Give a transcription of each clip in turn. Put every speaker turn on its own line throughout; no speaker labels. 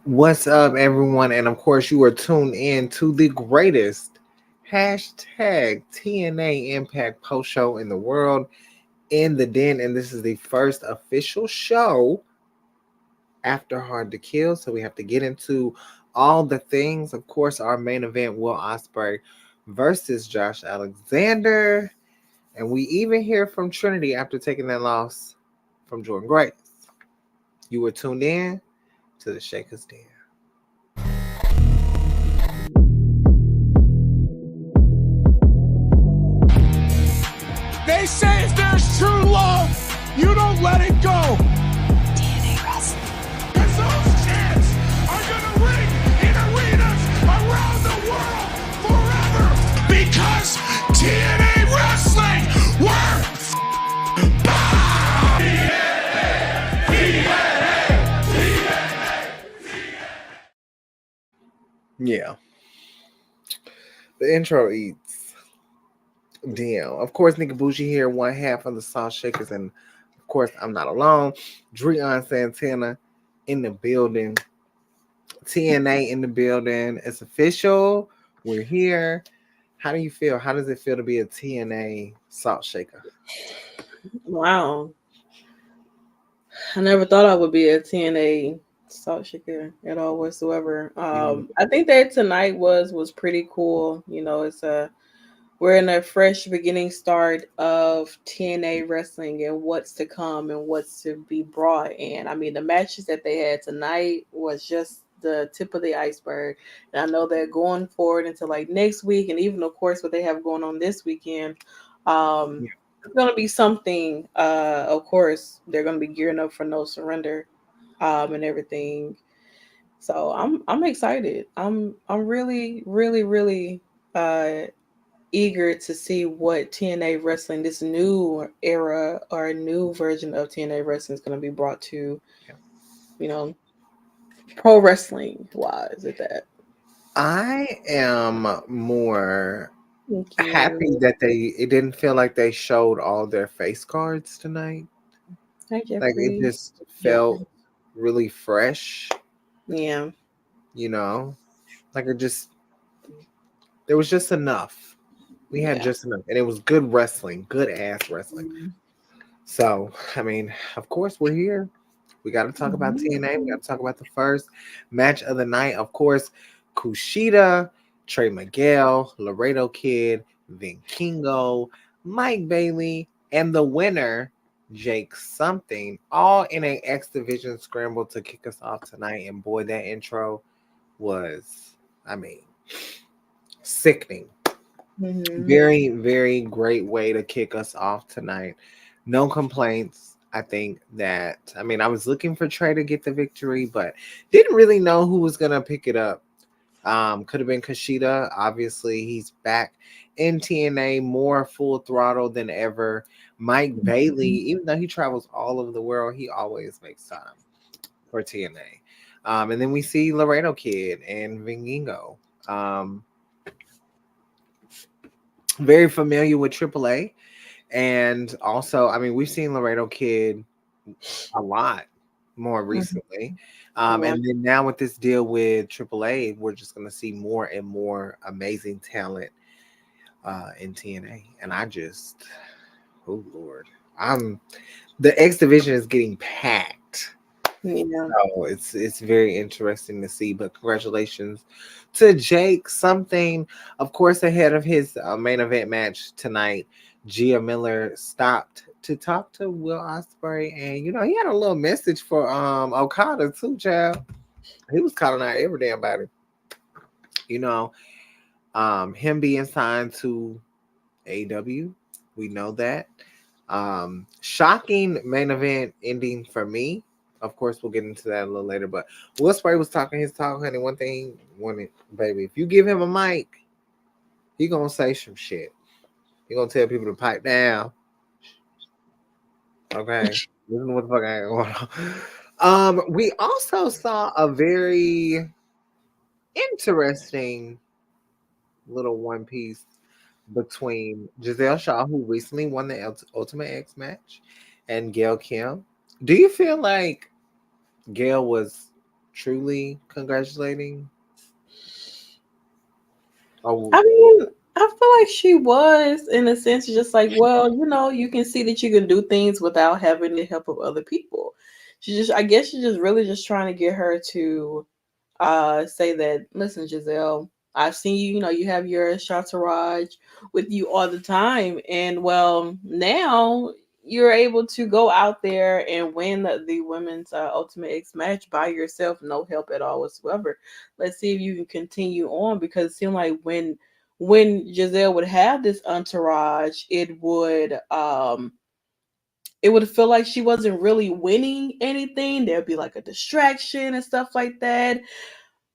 What's up, everyone? And of course, you are tuned in to the greatest hashtag TNA Impact post show in the world, In the Den. And this is the first official show after Hard to Kill. So we have to get into all the things. Of course, our main event, Will Ospreay versus Josh Alexander. And we even hear from Trinity after taking that loss from Jordan Grace. You were tuned in to the Shakkas Den.
They say if there's true love, you don't let it go.
TNA Wrestling.
Because those chants are going to ring in arenas around the world forever. Because TNA Wrestling, we're back!
Yeah. The intro eats. Damn. Of course, Nikki Bushi here, one half of the Salt Shakers, and of course, I'm not alone. Dreon Santana in the building. TNA in the building. It's official. We're here. How do you feel? How does it feel to be a TNA Salt Shaker?
Wow. I never thought I would be a TNA salt shaker at all whatsoever. I think that tonight was pretty cool. You know, we're in a fresh beginning start of TNA wrestling and what's to come and what's to be brought. And I mean, the matches that they had tonight was just the tip of the iceberg. And I know they're going forward into like next week, and even of course what they have going on this weekend. It's gonna be something. Of course, they're gonna be gearing up for No Surrender, and everything. So I'm excited. I'm really uh eager to see what TNA wrestling, this new era or a new version of TNA wrestling, is going to be brought to, you know, pro wrestling wise at that.
I am more
Thank
happy
you.
that it didn't feel like they showed all their face cards tonight.
Hi,
Like it
Jeffrey.
just felt really fresh,
Yeah.
you know? Like there was just enough. We had
Yeah.
just enough. And it was good wrestling, good ass wrestling.
Mhm.
So, I mean, of course, we're here. We got to talk about TNA. We got to talk about the first match of the night. Of course, Kushida, Trey Miguel, Laredo Kid, Vin Kingo, Mike Bailey, and the winner, Jake Something, all in an X Division scramble to kick us off tonight. And boy, that intro was, I mean, sickening.
Mhm.
Very, very great way to kick us off tonight. No complaints. I think that, I mean, I was looking for Trey to get the victory, but didn't really know who was going to pick it up. Could have been Kushida. Obviously, he's back in TNA, more full throttle than ever. Mike Bailey, even though he travels all over the world, he always makes time for TNA. And then we see Laredo Kid and Vingingo. Very familiar with AAA. And also, I mean, we've seen Laredo Kid a lot more
Mhm.
recently.
Yeah.
And then now with this deal with AAA, we're just going to see more and more amazing talent in TNA. And oh Lord, I'm the X division is getting packed.
Yeah.
So it's very interesting to see. But congratulations to Jake Something. Of course, ahead of his main event match tonight, Gia Miller stopped to talk to Will Ospreay, and he had a little message for Okada too, child. He was calling out every damn body. You know, him being signed to AW, we know that. Shocking main event ending for me. Of course, we'll get into that a little later. But Will Spray was talking his talk, honey. One thing, baby, if you give him a mic, he gonna say some shit. He gonna tell people to pipe down. Okay, listen to what the fuck I got going on. We also saw a very interesting little one piece between Giselle Shaw, who recently won the Ultimate X match, and Gail Kim. Do you feel like Gail was truly congratulating? Oh,
I mean, I feel like she was in a sense just like, well, you can see that you can do things without having the help of other people. I guess she's just really just trying to get her to say that, listen, Giselle, I've seen you, you have your entourage with you all the time. And well, now you're able to go out there and win the women's Ultimate X match by yourself, no help at all whatsoever. Let's see if you can continue on, because it seemed like when Giselle would have this entourage, it would feel like she wasn't really winning anything. There'd be like a distraction and stuff like that.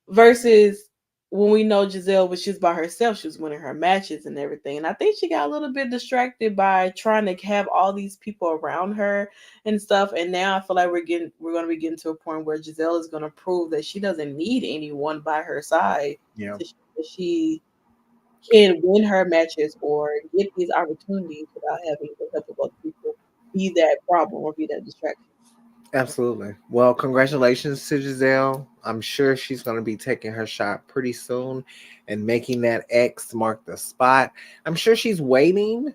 Versus when we know Giselle was just by herself, she was winning her matches and everything. And I think she got a little bit distracted by trying to have all these people around her and stuff. And now I feel like we're gonna be getting to a point where Giselle is gonna prove that she doesn't need anyone by her side
yeah,
to show that she can win her matches or get these opportunities without having the help of other people be that problem or be that distraction.
absolutely. Well, congratulations to Giselle. I'm sure she's going to be taking her shot pretty soon and making that X mark the spot. I'm sure she's waiting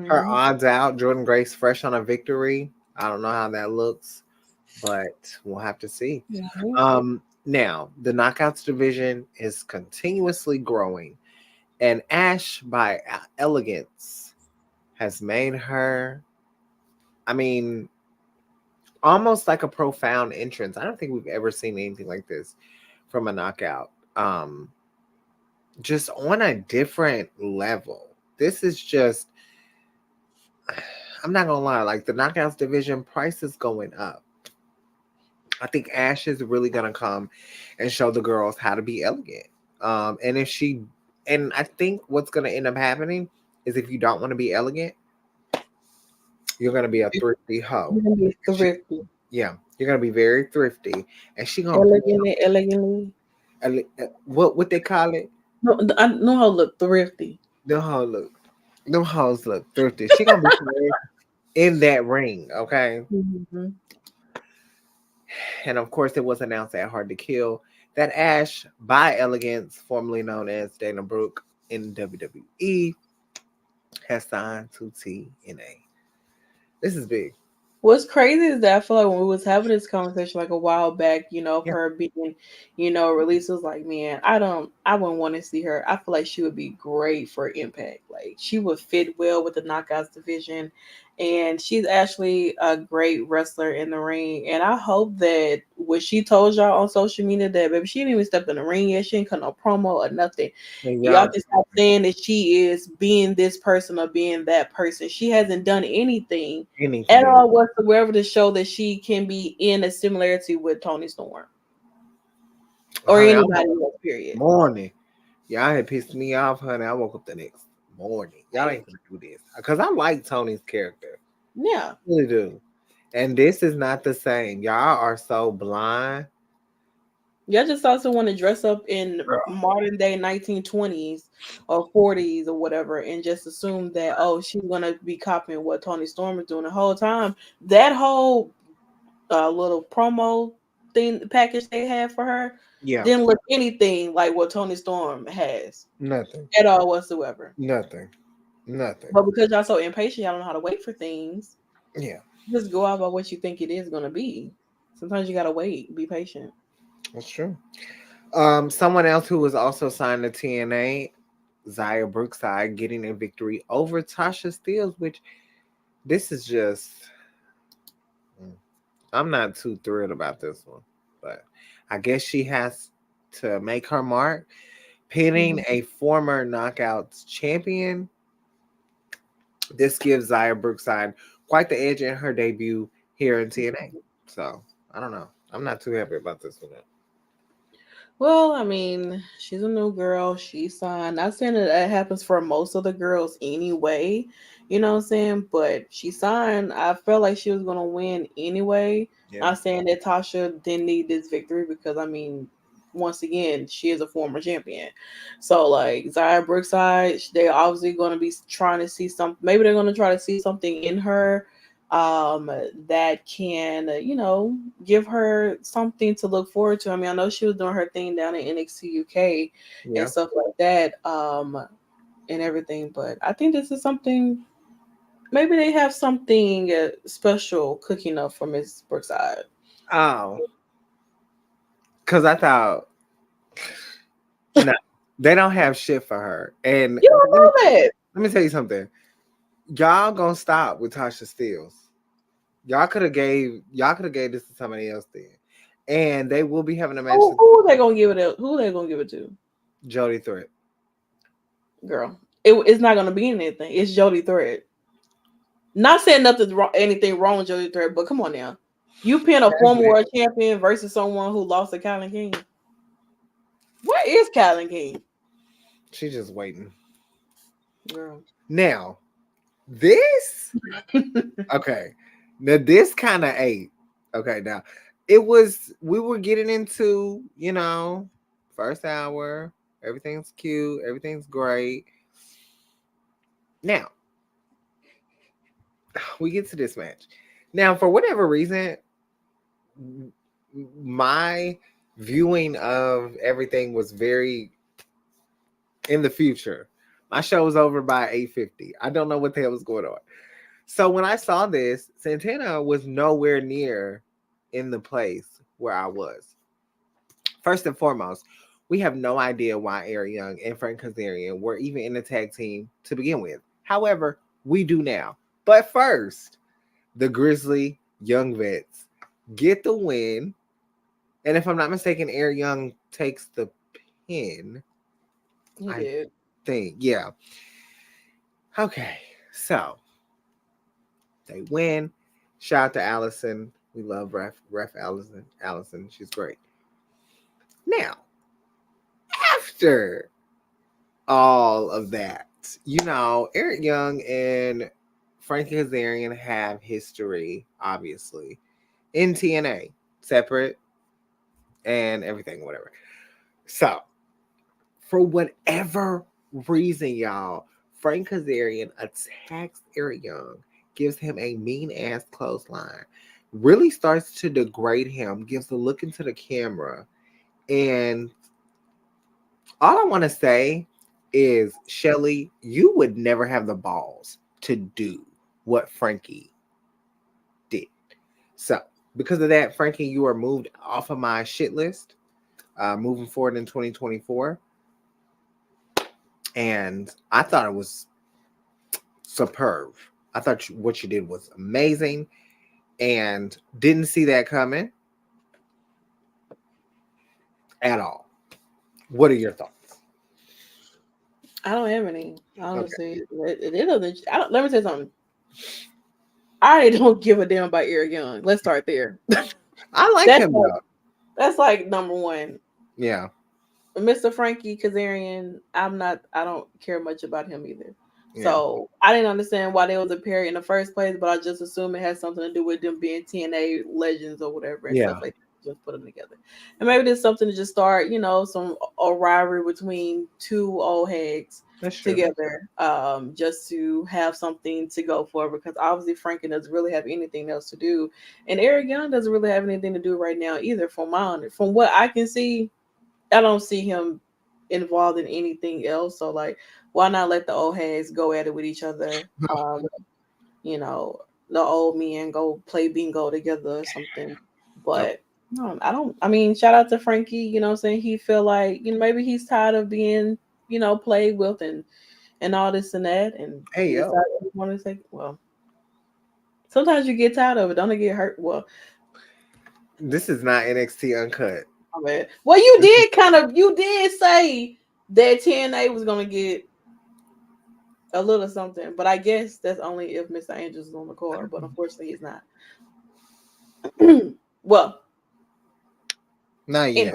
her
Mm-hmm.
odds out. Jordan Grace fresh on a victory. I don't know how that looks, but we'll have to see. Now, the knockouts division is continuously growing, and Ash by Elegance has made her, I mean, almost like a profound entrance. I don't think we've ever seen anything like this from a knockout. Just on a different level. This is just, I'm not gonna lie, like the knockouts division price is going up. I think Ash is really gonna come and show the girls how to be elegant. And if she, and I think what's gonna end up happening is if you don't want to be elegant, you're gonna be a thrifty hoe.
You're gonna be
She,
thrifty.
yeah, you're gonna be very thrifty, and she gonna put
Elegantly, elegantly.
what they call it.
No, I know how to look thrifty.
Them hoes look, them hoes look thrifty. She gonna be in that ring, okay.
Mm-hmm.
And of course, it was announced at Hard to Kill that Ash, by Elegance, formerly known as Dana Brooke in WWE, has signed to TNA. This is big.
What's crazy is that I feel like when we was having this conversation like a while back, of
Yeah,
her being, released, was like, man, I wouldn't want to see her. I feel like she would be great for Impact. Like she would fit well with the Knockouts division, and she's actually a great wrestler in the ring. And I hope that what she told y'all on social media, that baby, she didn't even step in the ring yet. She ain't cut no promo or nothing.
and
Y'all
y'all
can stop saying that she is being this person or being that person. She hasn't done anything at
anything,
all whatsoever to show that she can be in a similarity with Tony Storm or
honey. I
anybody
woke up
else. Period.
morning. Y'all had pissed me off, honey. I woke up the next morning. Y'all
Like,
ain't gonna do this because I like Tony's character,
yeah,
really do. And this is not the same. Y'all are so blind.
y'all just also want to dress up in modern day 1920s or 40s or whatever, and just assume that, oh, she's gonna be copying what Tony Storm is doing the whole time. That whole little promo thing package they had for her
Yeah,
didn't look anything like what Tony Storm has
nothing,
at all whatsoever.
nothing, nothing.
But because y'all so impatient, y'all don't know how to wait for things.
Yeah,
Just go out by what you think it is gonna be. Sometimes you gotta wait, be patient.
that's true. Someone else who was also signed to TNA, Zaya Brookside, getting a victory over Tasha Steeles, which this is just, mm, I'm not too thrilled about this one, but I guess she has to make her mark. Pinning
Mhm.
a former Knockouts champion, this gives Zaya Brookside quite the edge in her debut here in TNA. So I don't know. I'm not too happy about this one.
Well, I mean, she's a new girl. She signed. Not saying that that happens for most of the girls anyway. You know what I'm saying? But she signed. I felt like she was gonna win anyway.
Yeah,
Not saying that Tasha didn't need this victory, because I mean, once again, she is a former champion. So like Zaya Brookside, they're obviously gonna be trying to see some. Maybe they're gonna try to see something in her. that can, give her something to look forward to. I mean, I know she was doing her thing down in NXT UK and
Yeah.
stuff like that, and everything. But I think this is something. Maybe they have something special cooking up for Miss Brookside.
Oh, because I thought no, they don't have shit for her. And
You don't know that.
let me tell you something. Y'all gonna stop with Tasha Steeles. Y'all could have gave this to somebody else then. And they will be having a match
Who,
to
who they gonna give it? Who they gonna give it to?
Jody Threat.
Girl, it's not gonna be anything. It's Jody Thread. Not saying anything wrong with Jody Thread, but come on now. You pin a former world champion versus someone who lost to Kylan King. Where is Kylan King?
She's just waiting.
Girl.
Now, this okay. Now this kind of ate. Okay, now we were getting into, first hour, everything's cute, everything's great. Now, we get to this match. Now, for whatever reason, my viewing of everything was very in the future. My show was over by 8:50. I don't know what the hell was going on. So when I saw this, Santana was nowhere near in the place where I was. First and foremost, we have no idea why Eric Young and Frank Kazarian were even in the tag team to begin with. However, we do now. But first, the Grizzly Young Vets get the win. And if I'm not mistaken, Eric Young takes the pin.
He
I
did.
think, yeah. Okay, so they win. Shout out to Allison. We love Ref Allison. Allison, she's great. Now, after all of that, Eric Young and Frankie Kazarian have history, obviously, in TNA, separate and everything, whatever. So, for whatever reason, y'all, Frank Kazarian attacks Eric Young, gives him a mean ass clothesline, really starts to degrade him, gives a look into the camera, and all I want to say is, Shelly, you would never have the balls to do what Frankie did. So, because of that, Frankie, you are moved off of my shit list moving forward in 2024. And I thought it was superb. I thought what you did was amazing and didn't see that coming at all. What are your thoughts?
I don't have any. Honestly,
Okay.
it doesn't. Let me say something. I don't give a damn about Eric Young. Let's start there.
I like
That's
him
like,
though.
that's like number one.
Yeah.
Mr. Frankie Kazarian, I don't care much about him either.
Yeah.
So I didn't understand why they was a pair in the first place, but I just assume it has something to do with them being TNA legends or whatever and stuff like that. Just put them together. And maybe there's something to just start, some a rivalry between two old hags together, just to have something to go for, because obviously Frankie doesn't really have anything else to do. And Eric Young doesn't really have anything to do right now either, from what I can see. I don't see him involved in anything else. So like, why not let the old hags go at it with each other? The old men go play bingo together or something. But no, I don't. I mean, shout out to Frankie. You know what I'm saying? He feel like maybe he's tired of being played with and all this and that. And
Hey,
he
yo.
decided he wanted to say, well, sometimes you get tired of it. Don't it get hurt? Well,
this is not NXT Uncut.
well, you did say that TNA was gonna get a little something, but I guess that's only if Mr. Angels is on the card. But unfortunately, he's not. Well,
Not yet.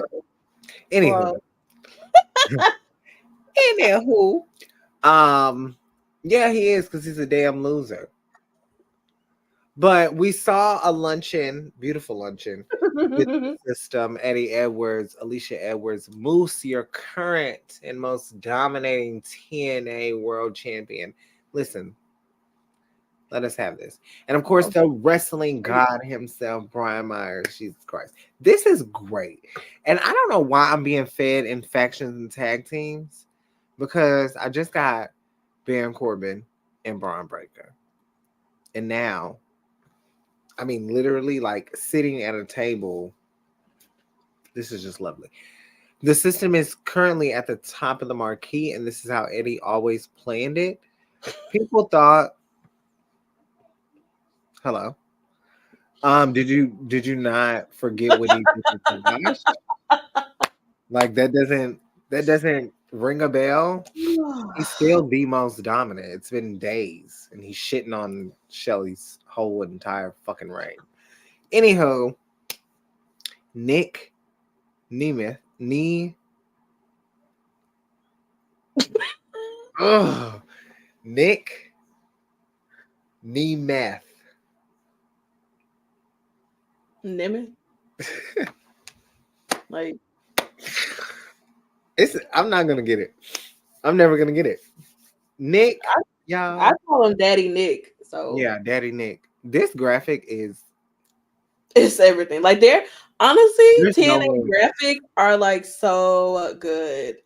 anyway.
Anywho, yeah, he is, because he's a damn loser. But we saw a luncheon, beautiful luncheon, with the system, Eddie Edwards, Alicia Edwards, Moose, your current and most dominating TNA world champion. Listen, Let us have this. And of course, the wrestling god himself, Brian Myers. Jesus Christ. This is great. And I don't know why I'm being fed in factions and tag teams because I just got Baron Corbin and Braun Breaker. And now, I mean, literally, like sitting at a table. This is just lovely. The system is currently at the top of the marquee, and this is how Eddie always planned it. People thought, hello. Did you not forget what he did to Tavash? Like that doesn't ring a bell. He's still the most dominant. It's been days, and he's shitting on Shelly's whole entire fucking reign. Anywho, Nick Nemeth, ugh, Nick Nemeth.
Nemeth? Like,
I'm not gonna get it. I'm never gonna get it. Nick, y'all.
I call him Daddy Nick. So
Yeah, Daddy Nick. This graphic is
it's everything. Like they're honestly
there's no
TNA
way.
graphic are like so good.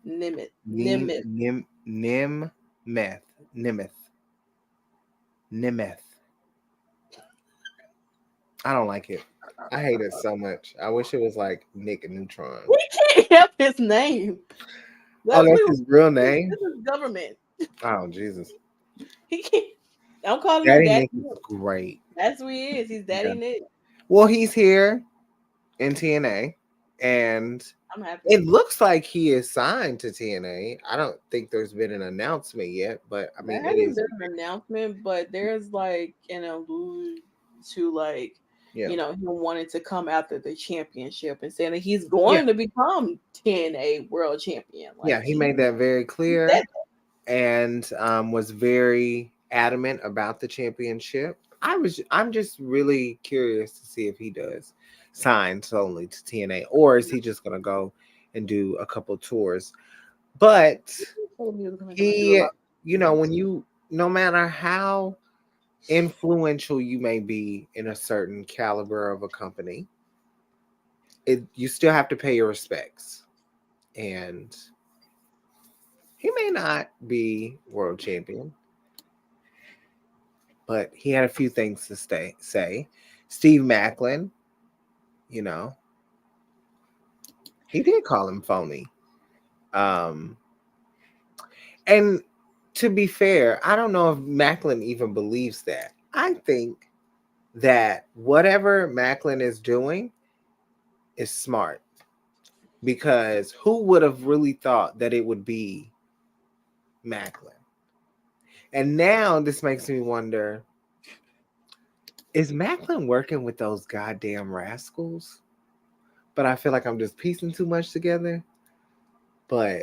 Nimit.
Nim
Nimit.
Nim Nim Meth. Nimeth. Nimeth. I don't like it. I hate it so much. I wish it was like Nick Neutron.
We can't help his name.
Oh, that's his real name?
This is government.
Oh, Jesus.
He can't. I'm calling him
Daddy
Daddy
Nick
Nick.
is great.
That's who he is. He's Daddy
Yeah.
Nick.
Well, he's here in TNA, and
I'm happy.
it looks like he is signed to TNA. I don't think there's been an announcement yet, but I mean,
There
it
hasn't
is.
been an announcement, but there's like an allude to like
Yeah.
you know him wanting to come after the championship and saying that he's going to become TNA World Champion. Like,
Yeah, he made that very clear
that-
and was very adamant about the championship. I'm just really curious to see if he does sign solely to TNA or is he just gonna go and do a couple tours. But he, when you no matter how influential you may be in a certain caliber of a company, you still have to pay your respects. And he may not be world champion, but he had a few things to say. Steve Macklin, he did call him phony. And to be fair, I don't know if Macklin even believes that. I think that whatever Macklin is doing is smart because who would have really thought that it would be Macklin? And now this makes me wonder, is Macklin working with those goddamn rascals? But I feel like I'm just piecing too much together. But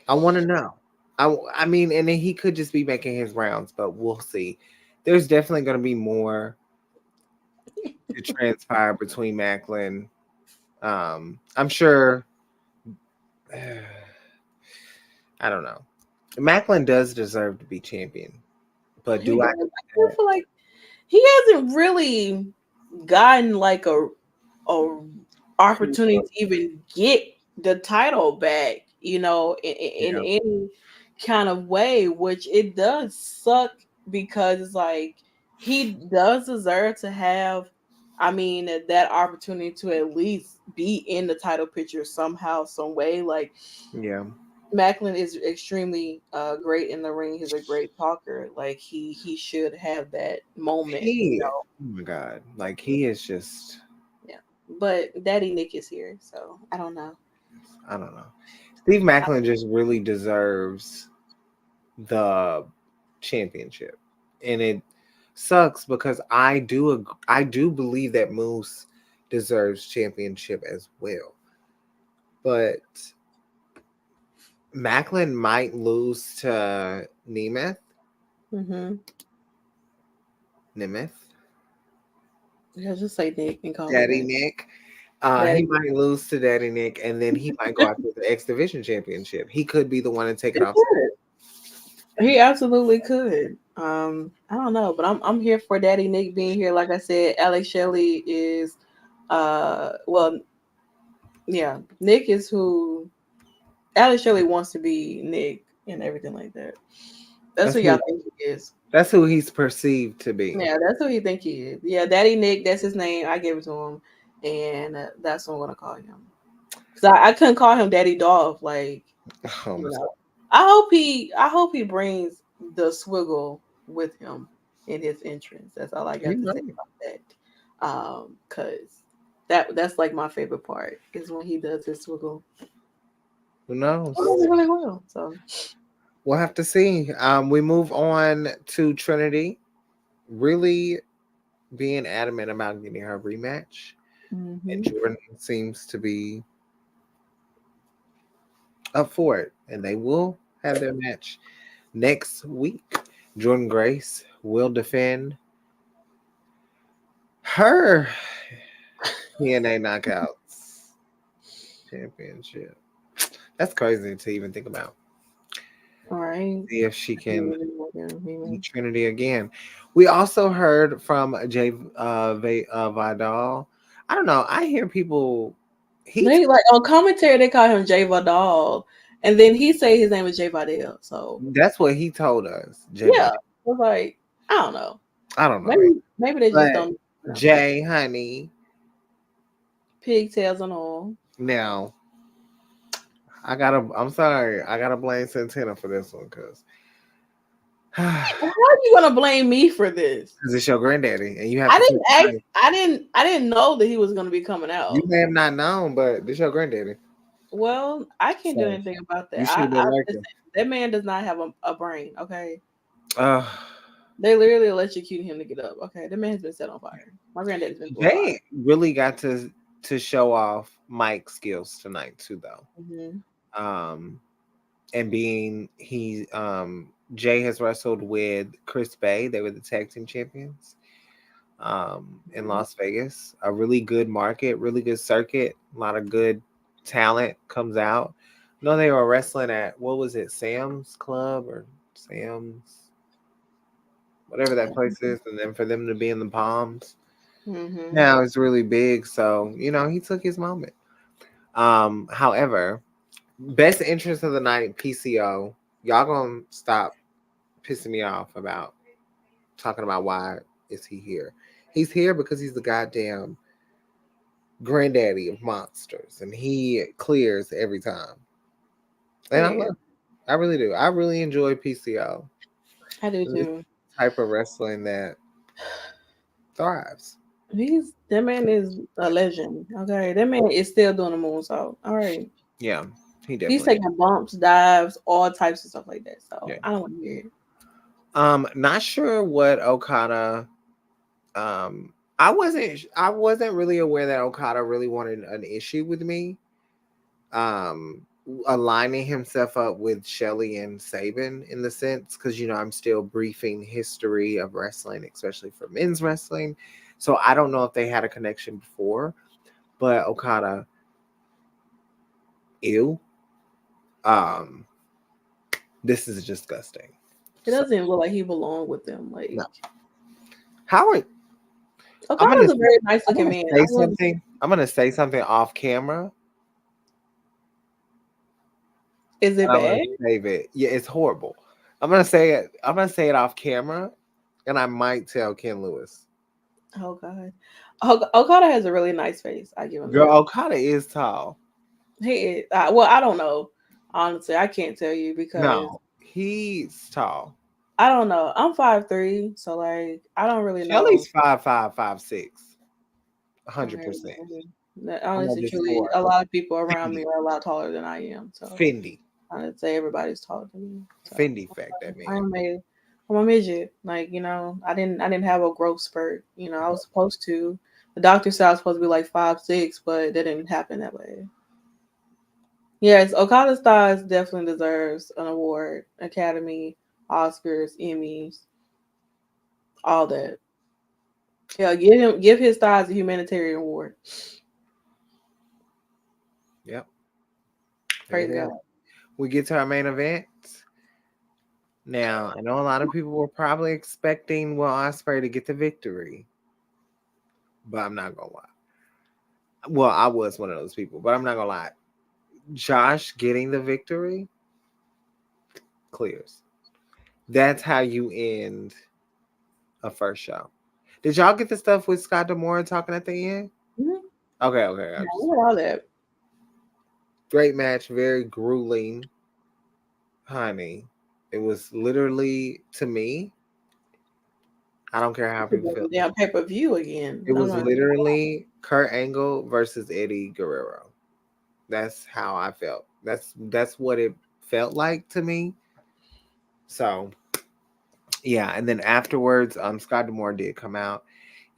I want to know. I mean, and then he could just be making his rounds, but we'll see. There's definitely going to be more to transpire between Macklin. I'm sure. I don't know. Macklin does deserve to be champion, but do I?
feel like he hasn't really gotten like a opportunity to even get the title back, in any kind of way, which it does suck because it's like he does deserve to have, I mean, that opportunity to at least be in the title picture somehow, some way. Like,
Yeah.
Macklin is extremely great in the ring. He's a great talker. Like he should have that moment.
Oh my god, like he is just.
Yeah, but Daddy Nick is here, so I don't know.
I don't know. Steve Macklin just really deserves the championship, and it sucks because I do believe that Moose deserves championship as well, but Macklin might lose to Nemeth.
Mm-hmm.
Nemeth.
Yeah, just say Nick and call
Daddy
it.
Nick.
Daddy
He might lose to Daddy Nick, and then he might go after the X Division Championship. He could be the one to take it
he
off.
could. He absolutely could. I don't know, but I'm here for Daddy Nick being here. Like I said, Alex Shelley is well, yeah, Nick is who Alex Shelley wants to be Nick and everything like that. That's
That's
who y'all
who.
think he is.
That's who he's perceived to be.
Yeah, that's who he think he is. Yeah, Daddy Nick, that's his name. I gave it to him, and that's what I'm gonna call him. Cause I couldn't call him Daddy Dolph. Like, you know, I hope he brings the swiggle with him in his entrance. That's all I
He
got to say
might.
about that. Cause that's like my favorite part is when he does his swiggle.
Who knows?
He does it really well. So
We'll have to see. We move on to Trinity, really being adamant about getting her rematch, and
mhm.
Jordan seems to be up for it, and they will have their match next week. Jordan Grace will defend her TNA Knockouts Championship. That's crazy to even think about.
All right.
See if she
I didn't
can
even know that.
beat Trinity again. We also heard from Jay Vidal. I don't know. I hear people. He
They like on commentary they call him Jay Vidal, and then he say his name is Jay Vidal. So
That's what he told us. Jay
yeah,
Vidal.
I was like, I don't know.
I don't know.
Maybe they just
But
don't pronounce it.
Jay, honey,
Pigtails and all.
now I gotta. I'm sorry. I gotta blame Santana for this one because
How are you gonna blame me for this?
it's your granddaddy, and you have
I
to
didn't
keep it
ask.
nice.
I didn't know that he was gonna be coming
You
out.
may have not known, but this your granddaddy,
Well, I can't do
so
anything about
you
that.
should have
I
been
listen,
working.
that man does not have a brain. Okay,
Uh,
they literally electrocuted him to get up. Okay, the man has been set on fire. My granddaddy's been through a lot.
they really got to show off Mike's skills tonight too, though.
Hmm.
Um, and being Jay has wrestled with Chris Bay. They were the tag team champions in Las Vegas. A really good market, really good circuit. A lot of good talent comes out. No, they were wrestling at what was it, Sam's Club or Sam's, whatever that place is, and then for them to be in the Palms.
Hmm.
Now it's really big, so he took his moment. However, best interest of the night, PCO. Y'all gonna stop pissing me off about talking about why is he here? He's here because he's the goddamn granddaddy of monsters, and he clears every time.
Oh
And I
yeah,
love, I really do. I really enjoy PCO.
I do
This
too.
type of wrestling that thrives.
That man is a legend. Okay, that man is still doing the moonsault. All right,
Yeah, he
he's
definitely.
taking bumps, dives, all types of stuff like that.
Yeah.
So I don't want to hear it.
Not sure what Okada. I wasn't really aware that Okada really wanted an issue with me. Um, Aligning himself up with Shelly and Saban in the sense because I'm still briefing history of wrestling, especially for men's wrestling. So I don't know if they had a connection before, but Okada, ew. Um, this is disgusting.
It
So
doesn't look like he belonged with them. Like
no. Howard, I'm gonna
Okada's a very nice
I'm
looking
gonna
man.
say something. I'm gonna say something off camera,
Is it
and I'm gonna
bad?
save it. Yeah, it's horrible. I'm gonna say it. I'm gonna say it off camera, and I might tell Ken Lewis.
Oh god, Okada has a really nice face. I give him
Girl,
that.
Okada is tall.
He is, well, I don't know. Honestly, I can't tell you because
No, he's tall.
I don't know. I'm 5'3", so like I don't really know.
Shelly's 5'5", 5'6",
Okay,
100%. I'm gonna
honestly,
just
truly,
score
a lot of people around me
Fendi,
are a lot taller than I am. So
Fendi,
I'd say everybody's taller than me. So
Fendi fact. That
I
man.
am I'm a midget. Like I didn't have a growth spurt. I was supposed to. The doctor said I was supposed to be like 5'6", but that didn't happen that way. Yes, Okada Styles definitely deserves an award, Academy, Oscars, Emmys, all that. Yeah, give his styles a humanitarian award. Praise
It is.
God.
We get to our main event. Now, I know a lot of people were probably expecting Will Ospreay to get the victory, but I'm not gonna lie. Well, I was one of those people, but I'm not gonna lie. Josh getting the victory clears. That's how you end a first show. Did y'all get the stuff with Scott Demore talking at the end?
Mm-hmm.
Okay.
Yeah, I got all that.
Great match, very grueling, honey. It was literally to me. I don't care how people feel.
Damn pay per view again.
It
I'm
was
like,
literally Kurt Angle versus Eddie Guerrero. That's how I felt. That's what it felt like to me. So yeah, and then afterwards, Scott Demore did come out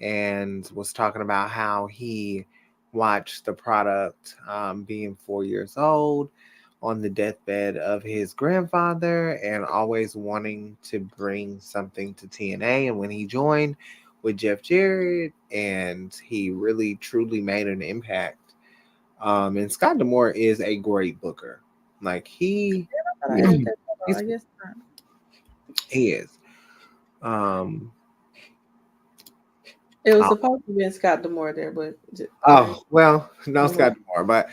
and was talking about how he watched the product being 4 years old on the deathbed of his grandfather and always wanting to bring something to TNA. And when he joined with Jeff Jarrett, and he really truly made an impact. And Scott Demore is a great booker. Like
I added that. I
he's,
guess not.
he is. Um,
It was supposed to be Scott Demore there, but
Oh, well, no
Mhm.
Scott more. But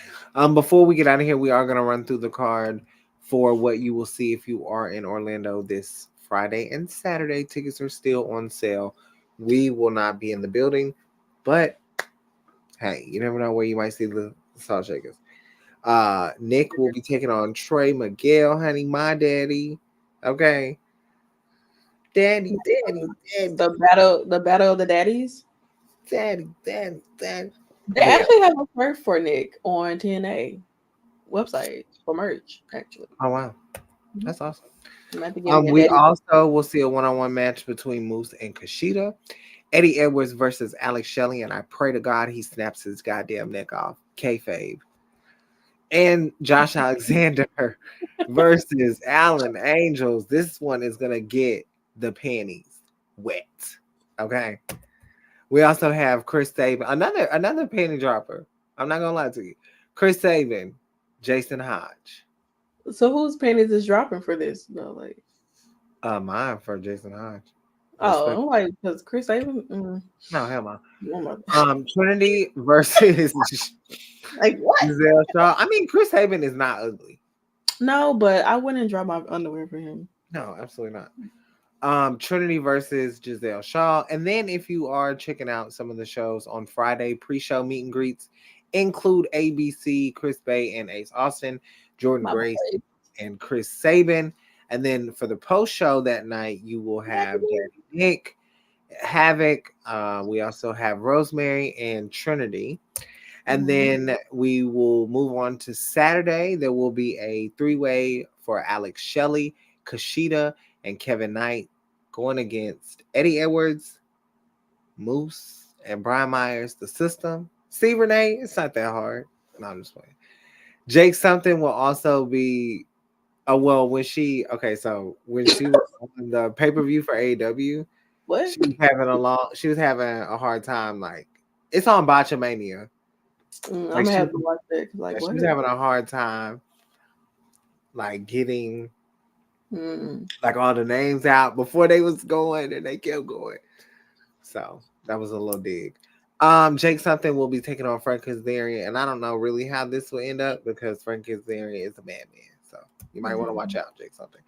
before we get out of here, we are going to run through the card for what you will see if you are in Orlando this Friday and Saturday. Tickets are still on sale. We will not be in the building, but hey, you never know where you might see the Salt Shakers. Nick will be taking on Trey Miguel, honey, my daddy. Okay. Daddy,
The battle of the daddies.
daddy.
They
Yeah.
actually have a merch for Nick on TNA website for merch. Actually,
Oh, wow.
Mhm.
That's awesome.
I'm about to give me a
We
daddy.
also will see a one-on-one match between Moose and Kushida. Eddie Edwards versus Alex Shelley, and I pray to God he snaps his goddamn neck off. Kayfabe. And Josh Alexander versus Allen Angels. This one is gonna get the panties wet. Okay. We also have Chris Sabin, another panty dropper. I'm not gonna lie to you. Chris Sabin, Jason Hodge.
So whose panties is dropping for this? No, like,
Mine for Jason Hodge.
oh,
Respect.
I'm like, because Chris Avon,
No, hell no.
oh my-
Trinity versus
like what?
Giselle Shaw. I mean, Chris Haven is not ugly.
No, but I wouldn't drop my underwear for him.
No, absolutely not. Trinity versus Giselle Shaw. And then if you are checking out some of the shows on Friday, pre-show meet and greets include ABC, Chris Bay and Ace Austin, Jordan
My
Grace
boy.
and Chris Sabin. And then for the post-show that night, you will have Daddy Nick, Havoc. We also have Rosemary and Trinity. And then we will move on to Saturday. There will be a three-way for Alex Shelley, Kushida, and Kevin Knight going against Eddie Edwards, Moose, and Brian Myers, the system. See, Renee, it's not that hard. No, I'm just playing. Jake something will also be. Oh well, when she was on the pay-per-view for AEW,
What?
she was having a hard time. Like it's on Botchamania.
I'm
Like
gonna have to watch that. 'Cause, like,
she
what?
was having a hard time like getting
Mm.
like all the names out before they was going and they kept going. So that was a little dig. Jake something will be taking on Frank Kazarian, and I don't know really how this will end up because Frank Kazarian is a madman. So you might want to watch out, Jake something.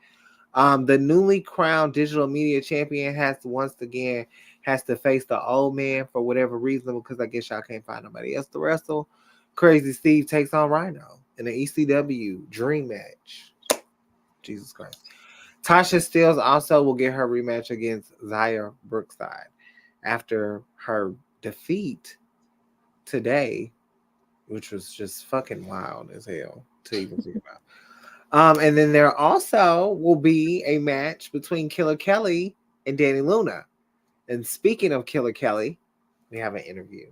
The newly crowned digital media champion has to once again has to face the old man for whatever reason because I guess y'all can't find nobody else to wrestle. Crazy Steve takes on Rhino in an ECW dream match. Jesus Christ. Tasha Steeles also will get her rematch against Zaya Brookside after her defeat today, which was just fucking wild as hell to even think about. And then there also will be a match between Killer Kelly and Danny Luna. And speaking of Killer Kelly, we have an interview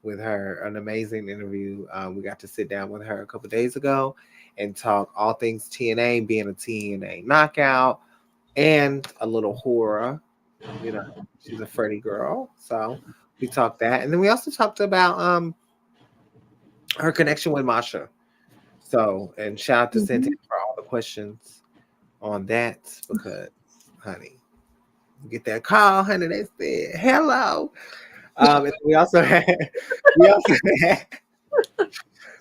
with her, an amazing interview. We got to sit down with her a couple days ago and talk all things TNA, being a TNA knockout, and a little horror. You know, she's a Freddy girl. So we talked that. And then we also talked about her connection with Masha. So, and shout out to
Mhm.
Santana for all the questions on that because, honey, you get that call, honey. They said hello. And we also had, we also had,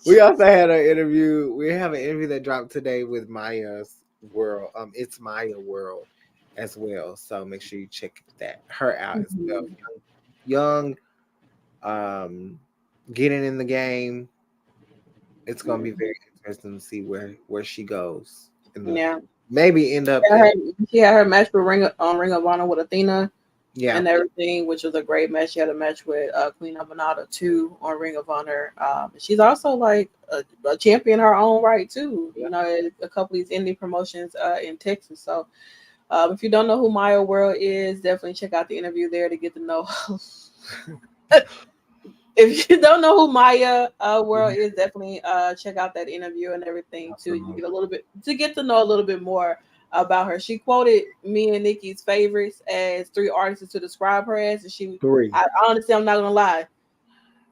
we also had an interview. We have an interview that dropped today with Maya's World. It's Maya World as well. So make sure you check her out as well.
Mhm.
Young, getting in the game. It's gonna be very interesting to see where she goes in the
Yeah.
maybe end up
Yeah,
in
she had her match with Ring of Honor with Athena
yeah.
and everything, which was a great match. She had a match with Queen Avenata too on Ring of Honor. She's also like a champion in her own right too. You know, at a couple of these indie promotions in Texas. So if you don't know who Maya World is, definitely check out the interview there to get to know. If you don't know who Maya World is, definitely check out that interview and everything too. You get a little bit to get to know a little bit more about her. She quoted me and Nikki's favorites as three artists to describe her as, and
Three.
I honestly, I'm not gonna lie,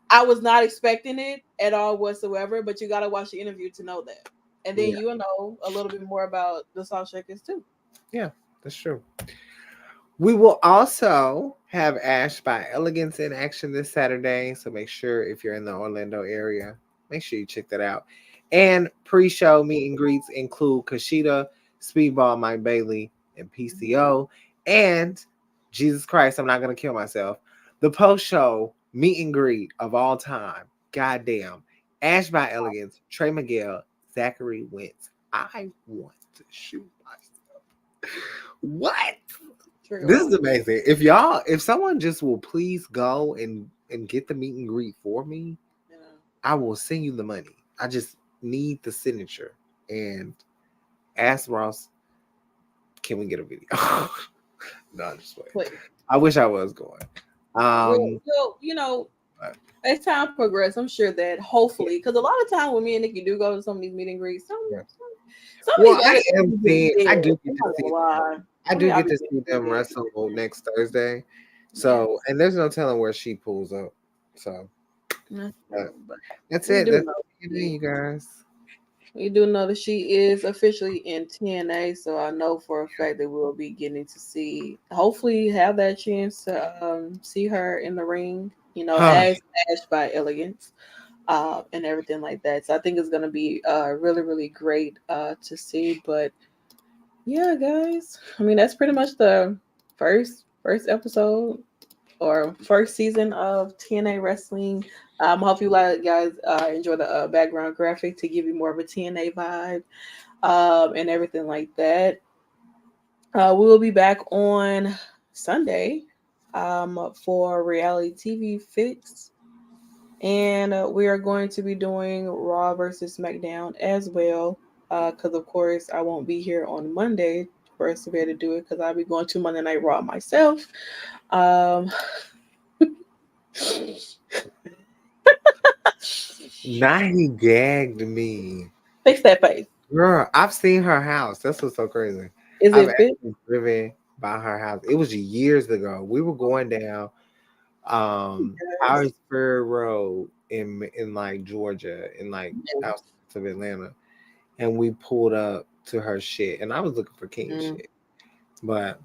I was not expecting it at all whatsoever. But you gotta watch the interview to know that, and then
Yeah,
you'll know a little bit more about the Salt Shakers too.
yeah, that's true. We will also have Ash by Elegance in action this Saturday. So make sure if you're in the Orlando area, make sure you check that out. And pre-show meet and greets include Kashida, Speedball, Mike Bailey, and PCO. And Jesus Christ, I'm not gonna kill myself. The post-show meet and greet of all time. Goddamn. Ash by Elegance, Trey Miguel, Zachary Wentz. I want to shoot myself. What?
Trigger
This is
warning.
amazing. If someone just will please go and get the meet and greet for me,
You know,
I will send you the money. I just need the signature and ask Ross, can we get a video? No, I'm just waiting.
please.
I wish I was going. Um,
You know,
but
as time progresses, I'm sure that
yeah,
hopefully, because a lot of time when me and Nikki do go to some of these meet and greets,
yeah.
some of
Well,
these artists
I am
be
seeing. I
dead.
do
I'm
get to
not
see.
gonna lie.
I
I mean,
do
I
get
be
to
getting
see them
dead.
wrestle next Thursday.
Yeah,
So, and there's no telling where she pulls up. So,
that's
but
true. But
that's
we
it.
do
That's
know
it,
she,
you guys.
we do know that she is officially in TNA. So I know for a fact that we'll be getting to see, hopefully, have that chance to see her in the ring. You know,
Huh.
as Ash by Elegance. And everything like that. So I think it's gonna be really, really great to see. But yeah, guys, I mean that's pretty much the first episode or first season of TNA wrestling. I hope you guys enjoy the background graphic to give you more of a TNA vibe and everything like that. We will be back on Sunday for reality TV fix. And we are going to be doing Raw versus SmackDown as well. Because, of course, I won't be here on Monday for us to be able to do it because I'll be going to Monday Night Raw myself. Um,
Now he gagged me.
fix that face.
Girl, I've seen her house. That's what's so crazy.
Is
I've
it fit?
actually driven by her house. It was years ago. We were going down
Yes.
Harrisburg Road in like Georgia, in like outside of Atlanta. And we pulled up to her shit. And I was looking for King
Mm.
shit. But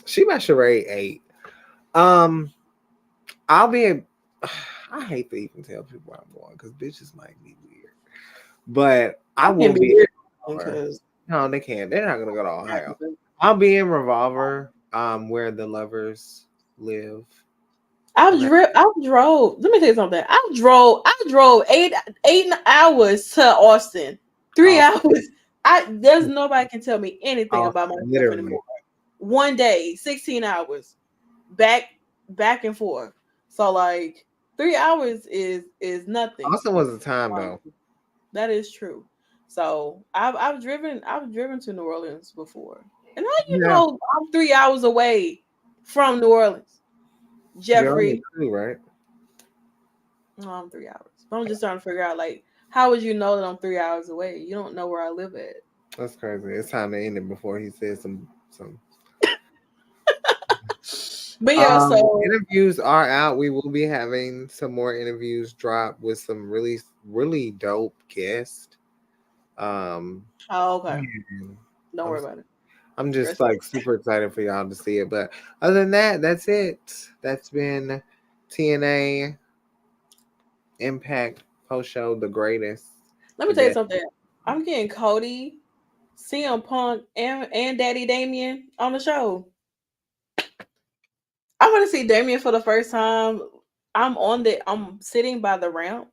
she my charade 8. Um, I'll be in, I hate to even tell people where I'm going because bitches might be weird. But I
I can
will
be
be
weird
in
because
no, they can't. They're not gonna go to Ohio. I'll be in Revolver, where the lovers live. Okay.
I drove. Let me tell you something. I drove 8 hours to Austin. Three
Oh,
hours. There's nobody can tell me anything
oh,
about myself
literally.
anymore. One day, 16 hours, back back and forth. So like 3 hours is nothing.
Austin was a time though.
That is true. So I've driven to New Orleans before, and how you
Yeah,
know I'm 3 hours away from New Orleans,
you're on the
Jeffrey.
crew, right?
No, I'm 3 hours. But I'm just trying to figure out like how would you know that I'm 3 hours away? You don't know where I live at.
That's crazy. It's time to end it before he says some.
But yeah, so
Interviews are out. We will be having some more interviews drop with some really really dope guests.
Oh, okay.
Man,
Don't
I'm
worry about it.
I'm just
Rest up.
like super excited for y'all to see it. But other than that, that's it. That's been TNA Impact post show, the greatest.
Let me
The
tell you
death.
something. I'm getting Cody, CM Punk, and Daddy Damien on the show. I want to see Damien for the first time. I'm sitting by the ramp.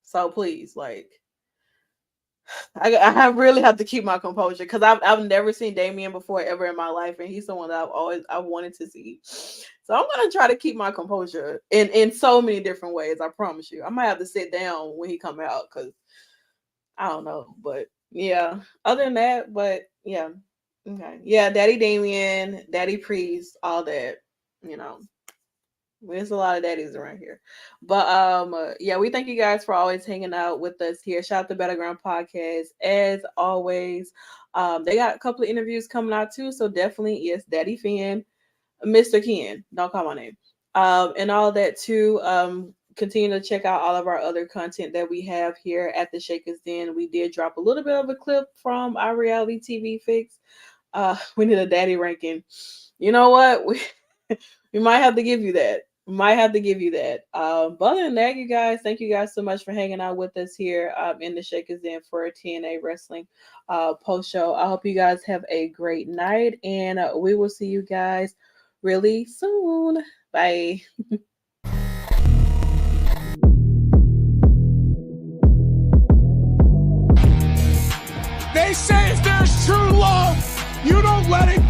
So please, like, I really have to keep my composure because I've never seen Damien before ever in my life, and he's someone that I wanted to see. So I'm gonna try to keep my composure in so many different ways. I promise you. I might have to sit down when he come out because I don't know, but yeah. Other than that, but yeah, okay, yeah. Daddy Damien, Daddy Priest, all that. You know, there's a lot of daddies around here. But yeah, we thank you guys for always hanging out with us here. Shout out to Battleground Podcast. As always. They got a couple of interviews coming out too. So definitely yes, Daddy Finn, Mr. Ken. Don't call my name. And all that too. Continue to check out all of our other content that we have here at the Shakers Den. We did drop a little bit of a clip from our reality TV fix. We need a daddy ranking. You know what? We might have to give you that. Might have to give you that. But other than that, you guys, thank you guys so much for hanging out with us here in the Shakers Den for TNA Wrestling post show. I hope you guys have a great night, and we will see you guys really soon. Bye.
They say if there's true love, you don't let it go.